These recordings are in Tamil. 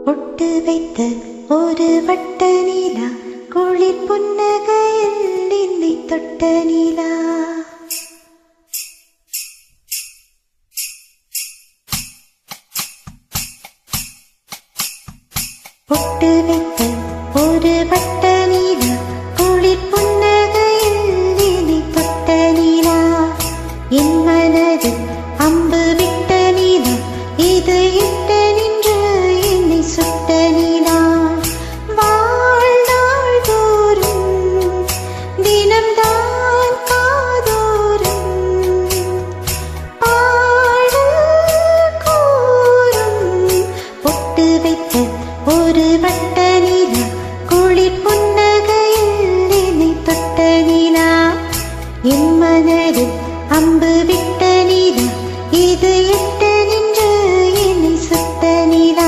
பொட்டு வைத்த ஒரு வட்ட நிலா, குளிர் புன்னகையில் என்னை தொட்ட நிலா. பொட்டு வைத்த ஒரு வட்ட நிலா, குளிர் புன்னகையில் என்னை தொட்ட நிலா. என் மனதில் அம்பு விட்ட நிலா, இது இட்ட நின்று என்னை சுட்ட நிலா. வாழ்நாள் தோறும் தினம்தான் காதோறும் பாடல் கூறும். பொட்டு வைத்த ஒரு வட்ட நிலா, குளிர் புன்னகையில் என்னை தொட்ட நிலா. என் மனதில் அம்பு விட்ட நிலா, இது இட்ட நின்று என்னை சுட்ட நிலா.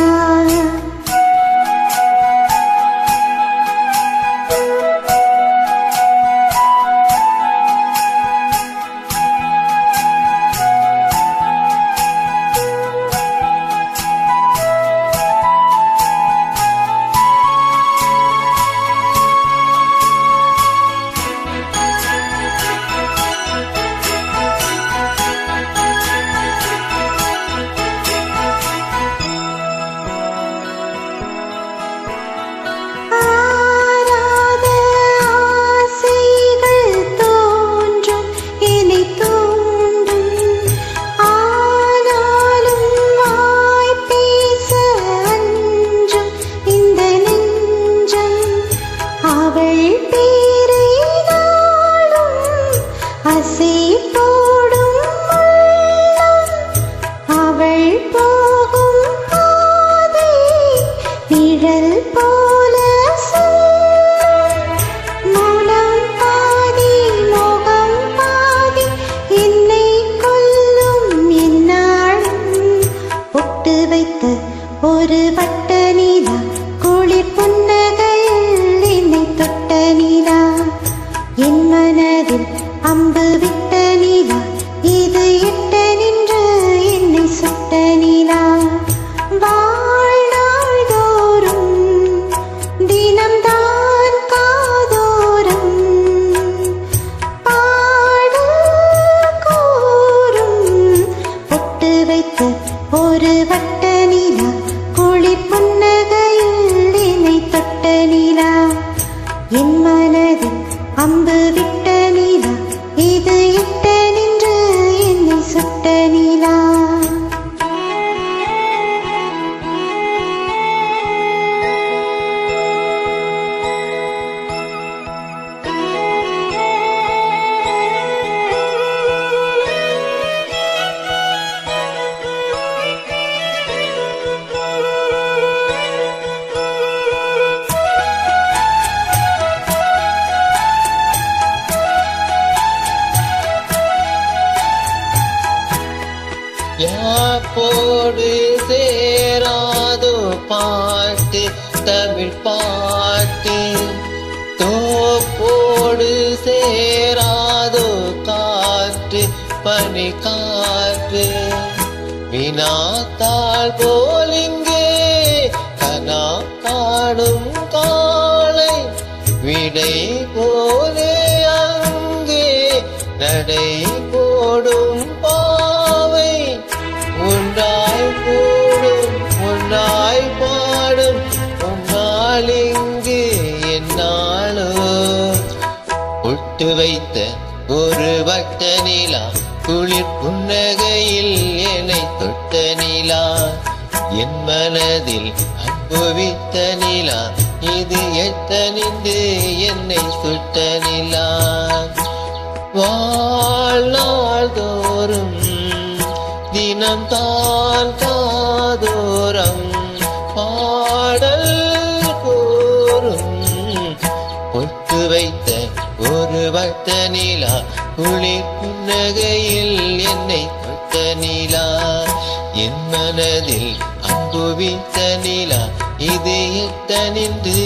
ஒரு வட்ட நிலா, குளிர் புன்னகையில் என்னை தொட்ட நிலா. என் மனதில் அம்பு விட்ட நிலா, இது இட்ட நின்று என்னை சுட்ட நிலா. வாழ்நாள் தோறும் தினம்தான் காதோறும் பாடல் கூறும். பொட்டு வைத்த ஒரு வட்ட நிலா, குளிர் புன்னகையில் என்னை தொட்ட நிலா. என் மனதில் அம்பு விட்ட நிலா, இது இட்ட நின்று என்னை சுட்ட நிலா. யாப்போடு சேராதோ பாட்டு, தமிழ் பாட்டு. தோப்போடு சேராதோ காற்று, பனி காற்று. வினாத்தாள் போலிங்கே கனா காடும் காலை, விடை போலே அங்கே நடை போடும் பாவை. ஒன்றாய் கூடும் ஒன்றாய் பாடும் ஒன்றாலிங்கு என்னாலோ. பொட்டு வைத்த ஒரு வட்ட நிலா, குளிர் புன்னகையில் என்னை தொட்ட நிலா. என் மனதில் அன்புவித்த நிலா, இது எட்ட நின்று என்னை சுட்ட நிலா. வாழ்நாள் தோறும் தினம்தான் காதோரம் பாடல் கூறும். பொட்டு வைத்த ஒரு வட்ட நிலா, குளிர் புன்னகையில் என்னை தொட்ட நிலா. என் மனதில் அன்பு வித்த நிலா, இது எட்ட நின்று